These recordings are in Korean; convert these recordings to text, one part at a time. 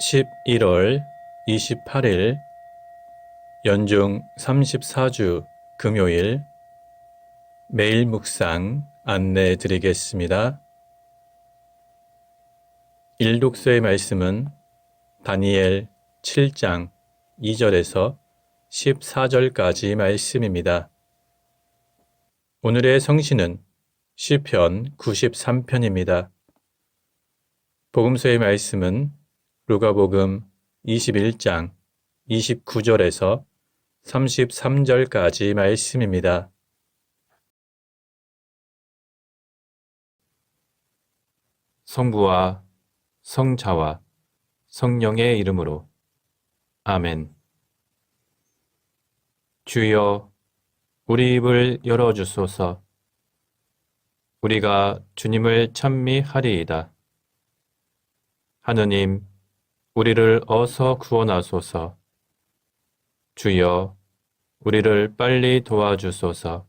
11월 28일 연중 34주 금요일 매일 묵상 안내해 드리겠습니다. 일독서의 말씀은 다니엘 7장 2절에서 14절까지 말씀입니다. 오늘의 성신은 시편 93편입니다. 복음서의 말씀은 루가복음 21장 29절에서 33절까지 말씀입니다. 성부와 성자와 성령의 이름으로 아멘. 주여, 우리 입을 열어주소서. 우리가 주님을 찬미하리이다. 하느님, 우리를 어서 구원하소서. 주여, 우리를 빨리 도와주소서.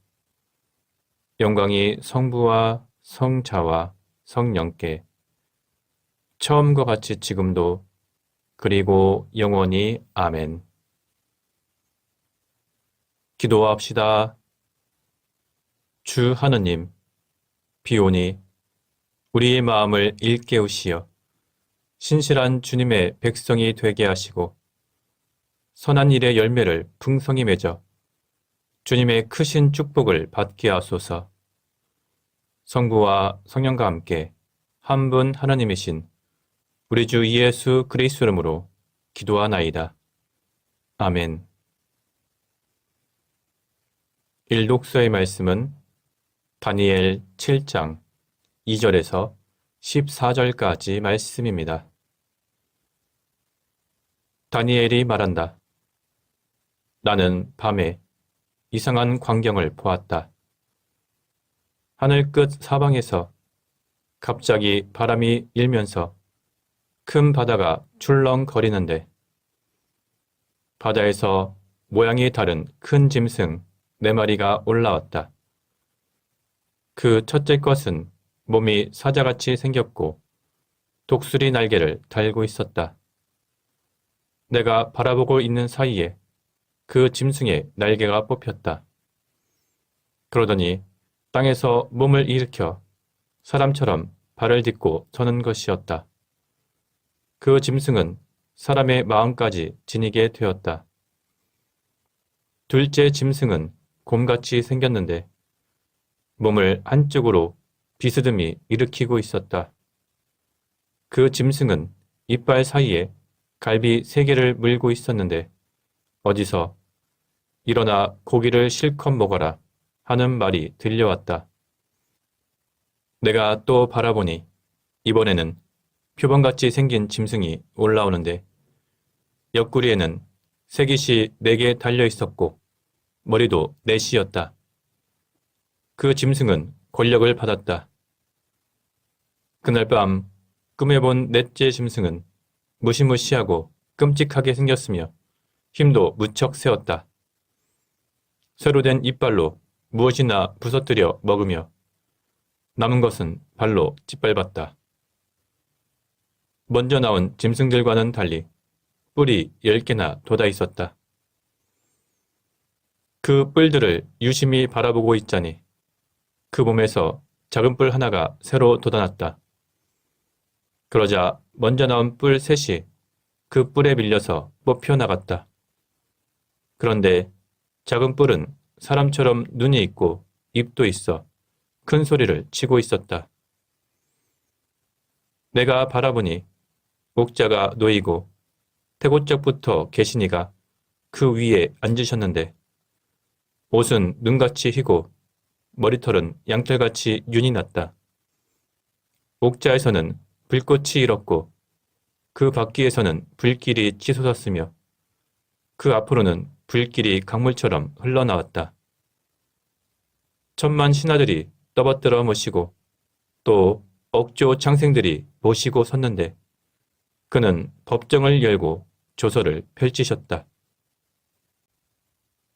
영광이 성부와 성자와 성령께 처음과 같이 지금도 그리고 영원히 아멘. 기도합시다. 주 하느님, 비오니 우리의 마음을 일깨우시어 신실한 주님의 백성이 되게 하시고 선한 일의 열매를 풍성히 맺어 주님의 크신 축복을 받게 하소서. 성부와 성령과 함께 한 분 하나님이신 우리 주 예수 그리스도 이름으로 기도하나이다. 아멘. 일독서의 말씀은 다니엘 7장 2절에서 14절까지 말씀입니다. 다니엘이 말한다. 나는 밤에 이상한 광경을 보았다. 하늘 끝 사방에서 갑자기 바람이 일면서 큰 바다가 출렁거리는데 바다에서 모양이 다른 큰 짐승 4마리가 올라왔다. 그 첫째 것은 몸이 사자같이 생겼고 독수리 날개를 달고 있었다. 내가 바라보고 있는 사이에 그 짐승의 날개가 뽑혔다. 그러더니 땅에서 몸을 일으켜 사람처럼 발을 딛고 서는 것이었다. 그 짐승은 사람의 마음까지 지니게 되었다. 둘째 짐승은 곰같이 생겼는데 몸을 한쪽으로 비스듬히 일으키고 있었다. 그 짐승은 이빨 사이에 갈비 3개를 물고 있었는데 어디서 일어나 고기를 실컷 먹어라 하는 말이 들려왔다. 내가 또 바라보니 이번에는 표범같이 생긴 짐승이 올라오는데 옆구리에는 새깃이 4개 달려 있었고 머리도 4이었다. 그 짐승은 권력을 받았다. 그날 밤 꿈에 본 넷째 짐승은 무시무시하고 끔찍하게 생겼으며 힘도 무척 세었다. 새로 된 이빨로 무엇이나 부서뜨려 먹으며 남은 것은 발로 짓밟았다. 먼저 나온 짐승들과는 달리 뿔이 10개나 돋아 있었다. 그 뿔들을 유심히 바라보고 있자니 그 몸에서 작은 뿔 하나가 새로 돋아났다. 그러자 먼저 나온 뿔 3이 그 뿔에 밀려서 뽑혀 나갔다. 그런데 작은 뿔은 사람처럼 눈이 있고 입도 있어 큰 소리를 치고 있었다. 내가 바라보니 목자가 놓이고 태고짝부터 계시니가 그 위에 앉으셨는데 옷은 눈같이 희고 머리털은 양털같이 윤이 났다. 옥자에서는 불꽃이 일었고 그 밖에서는 불길이 치솟았으며 그 앞으로는 불길이 강물처럼 흘러나왔다. 천만 신하들이 떠받들어 모시고 또 억조 장생들이 모시고 섰는데 그는 법정을 열고 조서를 펼치셨다.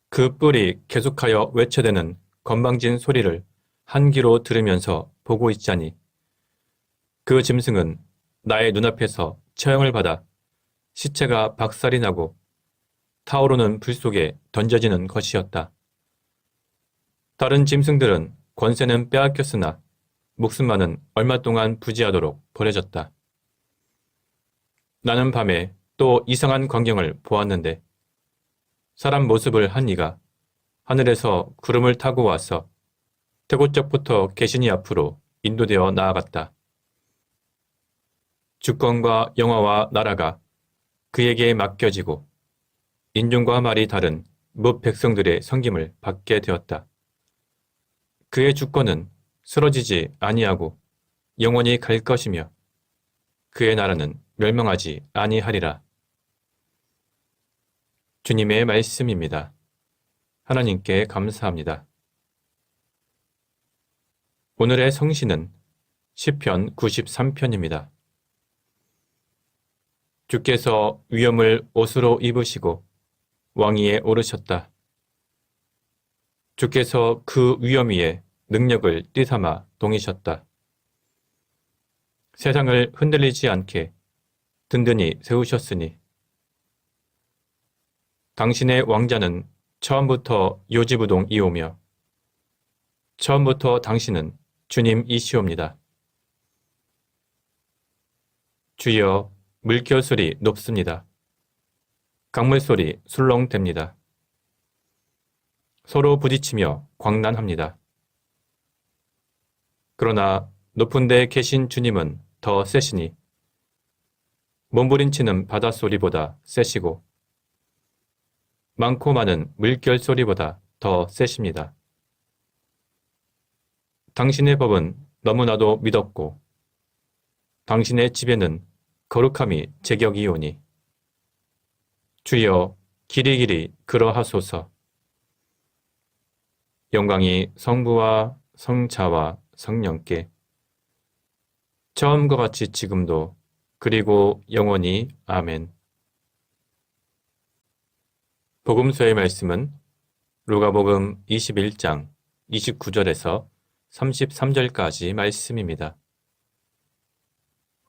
그 뿔이 계속하여 외쳐대는 건방진 소리를 한 귀로 들으면서 보고 있자니 그 짐승은 나의 눈앞에서 처형을 받아 시체가 박살이 나고 타오르는 불 속에 던져지는 것이었다. 다른 짐승들은 권세는 빼앗겼으나 목숨만은 얼마 동안 부지하도록 버려졌다. 나는 밤에 또 이상한 광경을 보았는데 사람 모습을 한 이가 하늘에서 구름을 타고 와서 태고쪽부터 계신이 앞으로 인도되어 나아갔다. 주권과 영화와 나라가 그에게 맡겨지고 인종과 말이 다른 뭇 백성들의 섬김을 받게 되었다. 그의 주권은 쓰러지지 아니하고 영원히 갈 것이며 그의 나라는 멸망하지 아니하리라. 주님의 말씀입니다. 하나님께 감사합니다. 오늘의 성시는 시편 93편입니다. 주께서 위엄을 옷으로 입으시고 왕위에 오르셨다. 주께서 그 위엄 위에 능력을 띠삼아 동이셨다. 세상을 흔들리지 않게 든든히 세우셨으니 당신의 왕자는 처음부터 요지부동이오며 처음부터 당신은 주님이시옵니다. 주여, 물결 소리 높습니다. 강물 소리 술렁댑니다. 서로 부딪히며 광난합니다. 그러나 높은 데 계신 주님은 더 세시니 몸부림치는 바닷소리보다 세시고 많고 많은 물결 소리보다 더 세십니다. 당신의 법은 너무나도 믿었고 당신의 집에는 거룩함이 제격이오니 주여 길이길이 그러하소서. 영광이 성부와 성자와 성령께 처음과 같이 지금도 그리고 영원히 아멘. 복음서의 말씀은 루가복음 21장 29절에서 33절까지 말씀입니다.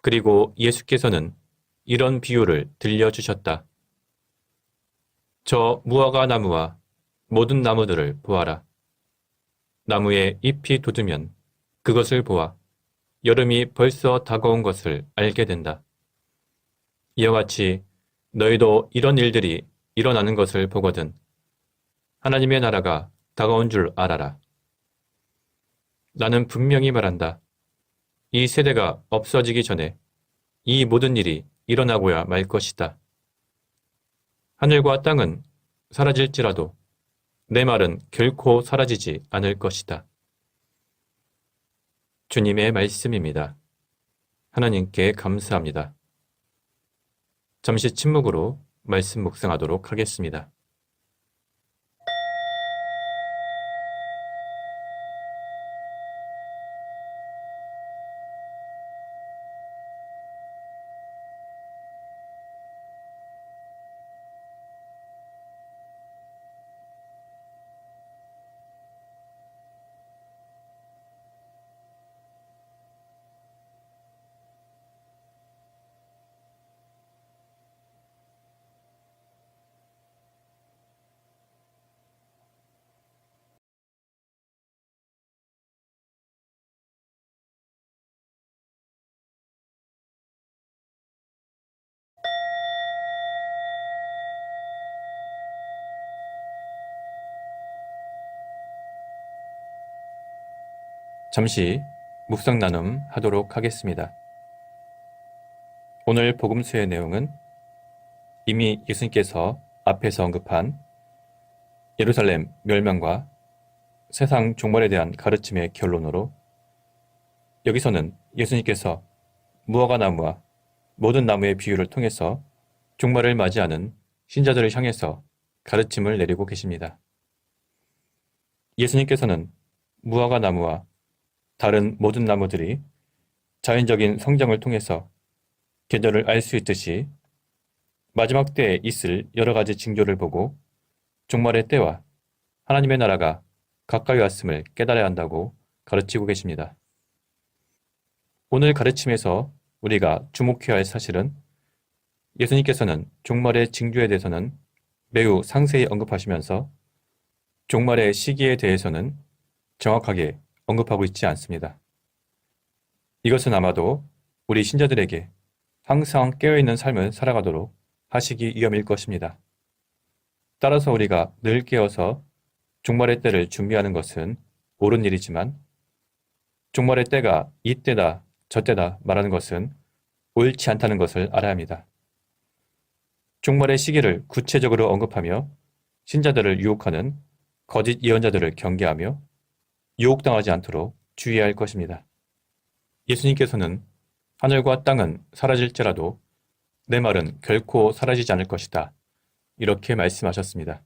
그리고 예수께서는 이런 비유를 들려주셨다. 저 무화과 나무와 모든 나무들을 보아라. 나무에 잎이 돋으면 그것을 보아 여름이 벌써 다가온 것을 알게 된다. 이와 같이 너희도 이런 일들이 일어나는 것을 보거든 하나님의 나라가 다가온 줄 알아라. 나는 분명히 말한다. 이 세대가 없어지기 전에 이 모든 일이 일어나고야 말 것이다. 하늘과 땅은 사라질지라도 내 말은 결코 사라지지 않을 것이다. 주님의 말씀입니다. 하나님께 감사합니다. 잠시 침묵으로 말씀 묵상하도록 하겠습니다. 잠시 묵상 나눔 하도록 하겠습니다. 오늘 복음서의 내용은 이미 예수님께서 앞에서 언급한 예루살렘 멸망과 세상 종말에 대한 가르침의 결론으로 여기서는 예수님께서 무화과 나무와 모든 나무의 비유를 통해서 종말을 맞이하는 신자들을 향해서 가르침을 내리고 계십니다. 예수님께서는 무화과 나무와 다른 모든 나무들이 자연적인 성장을 통해서 계절을 알 수 있듯이 마지막 때에 있을 여러 가지 징조를 보고 종말의 때와 하나님의 나라가 가까이 왔음을 깨달아야 한다고 가르치고 계십니다. 오늘 가르침에서 우리가 주목해야 할 사실은 예수님께서는 종말의 징조에 대해서는 매우 상세히 언급하시면서 종말의 시기에 대해서는 정확하게 언급하고 있지 않습니다. 이것은 아마도 우리 신자들에게 항상 깨어있는 삶을 살아가도록 하시기 위함일 것입니다. 따라서 우리가 늘 깨어서 종말의 때를 준비하는 것은 옳은 일이지만 종말의 때가 이때다 저때다 말하는 것은 옳지 않다는 것을 알아야 합니다. 종말의 시기를 구체적으로 언급하며 신자들을 유혹하는 거짓 예언자들을 경계하며 유혹당하지 않도록 주의해야 할 것입니다. 예수님께서는 하늘과 땅은 사라질지라도 내 말은 결코 사라지지 않을 것이다. 이렇게 말씀하셨습니다.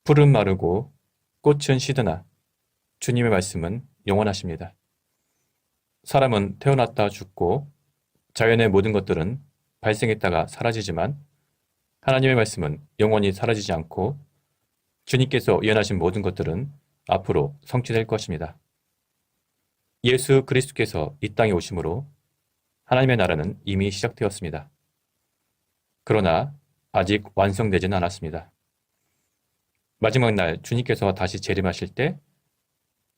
풀은 마르고 꽃은 시드나 주님의 말씀은 영원하십니다. 사람은 태어났다 죽고 자연의 모든 것들은 발생했다가 사라지지만 하나님의 말씀은 영원히 사라지지 않고 주님께서 예언하신 모든 것들은 앞으로 성취될 것입니다. 예수 그리스도께서 이 땅에 오심으로 하나님의 나라는 이미 시작되었습니다. 그러나 아직 완성되지는 않았습니다. 마지막 날 주님께서 다시 재림하실 때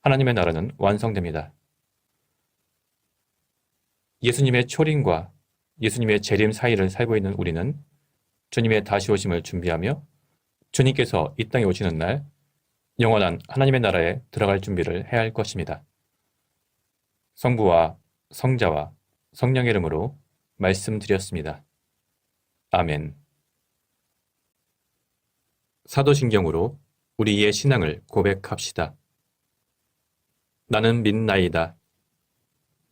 하나님의 나라는 완성됩니다. 예수님의 초림과 예수님의 재림 사이를 살고 있는 우리는 주님의 다시 오심을 준비하며 주님께서 이 땅에 오시는 날 영원한 하나님의 나라에 들어갈 준비를 해야 할 것입니다. 성부와 성자와 성령의 이름으로 말씀드렸습니다. 아멘. 사도신경으로 우리의 신앙을 고백합시다. 나는 믿나이다.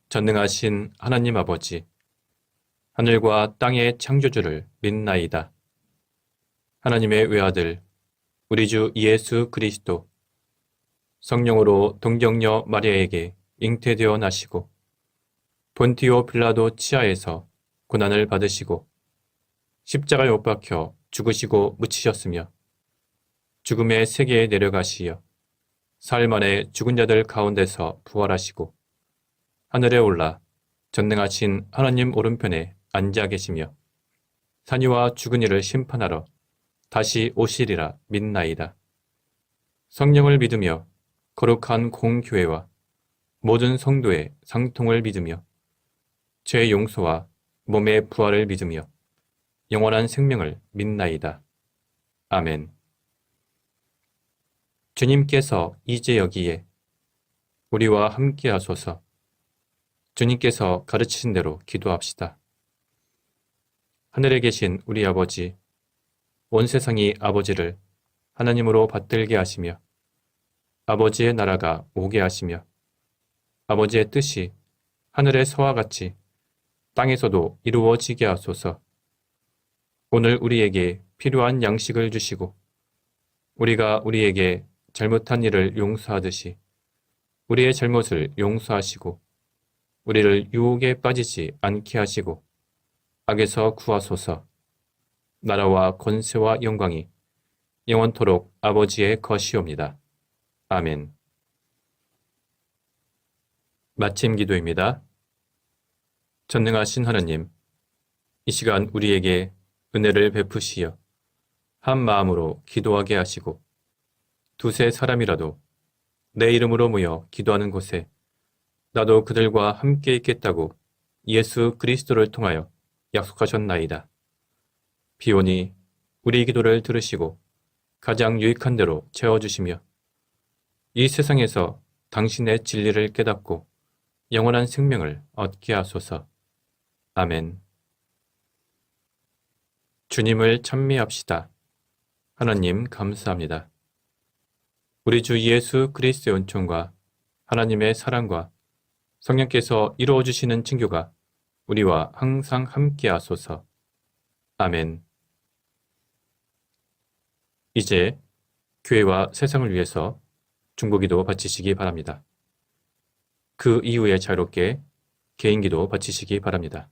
전능하신 하나님 아버지, 하늘과 땅의 창조주를 믿나이다. 하나님의 외아들, 우리 주 예수 그리스도, 성령으로 동정녀 마리아에게 잉태되어 나시고 본티오 빌라도 치하에서 고난을 받으시고 십자가에 못 박혀 죽으시고 묻히셨으며 죽음의 세계에 내려가시어 사흘 만에 죽은 자들 가운데서 부활하시고 하늘에 올라 전능하신 하나님 오른편에 앉아 계시며 산이와 죽은 이를 심판하러 다시 오시리라 믿나이다. 성령을 믿으며 거룩한 공교회와 모든 성도의 상통을 믿으며 죄 용서와 몸의 부활을 믿으며 영원한 생명을 믿나이다. 아멘. 주님께서 이제 여기에 우리와 함께 하소서. 주님께서 가르치신 대로 기도합시다. 하늘에 계신 우리 아버지, 온 세상이 아버지를 하나님으로 받들게 하시며 아버지의 나라가 오게 하시며 아버지의 뜻이 하늘에서와 같이 땅에서도 이루어지게 하소서. 오늘 우리에게 필요한 양식을 주시고 우리가 우리에게 잘못한 일을 용서하듯이 우리의 잘못을 용서하시고 우리를 유혹에 빠지지 않게 하시고 악에서 구하소서. 나라와 권세와 영광이 영원토록 아버지의 것이옵니다. 아멘. 마침 기도입니다. 전능하신 하나님, 이 시간 우리에게 은혜를 베푸시어 한 마음으로 기도하게 하시고 두세 사람이라도 내 이름으로 모여 기도하는 곳에 나도 그들과 함께 있겠다고 예수 그리스도를 통하여 약속하셨나이다. 비오니 우리 기도를 들으시고 가장 유익한 대로 채워주시며 이 세상에서 당신의 진리를 깨닫고 영원한 생명을 얻게 하소서. 아멘. 주님을 찬미합시다. 하나님 감사합니다. 우리 주 예수 그리스도의 은총과 하나님의 사랑과 성령께서 이루어주시는 친교가 우리와 항상 함께 하소서. 아멘. 이제 교회와 세상을 위해서 중보기도 바치시기 바랍니다. 그 이후에 자유롭게 개인기도 바치시기 바랍니다.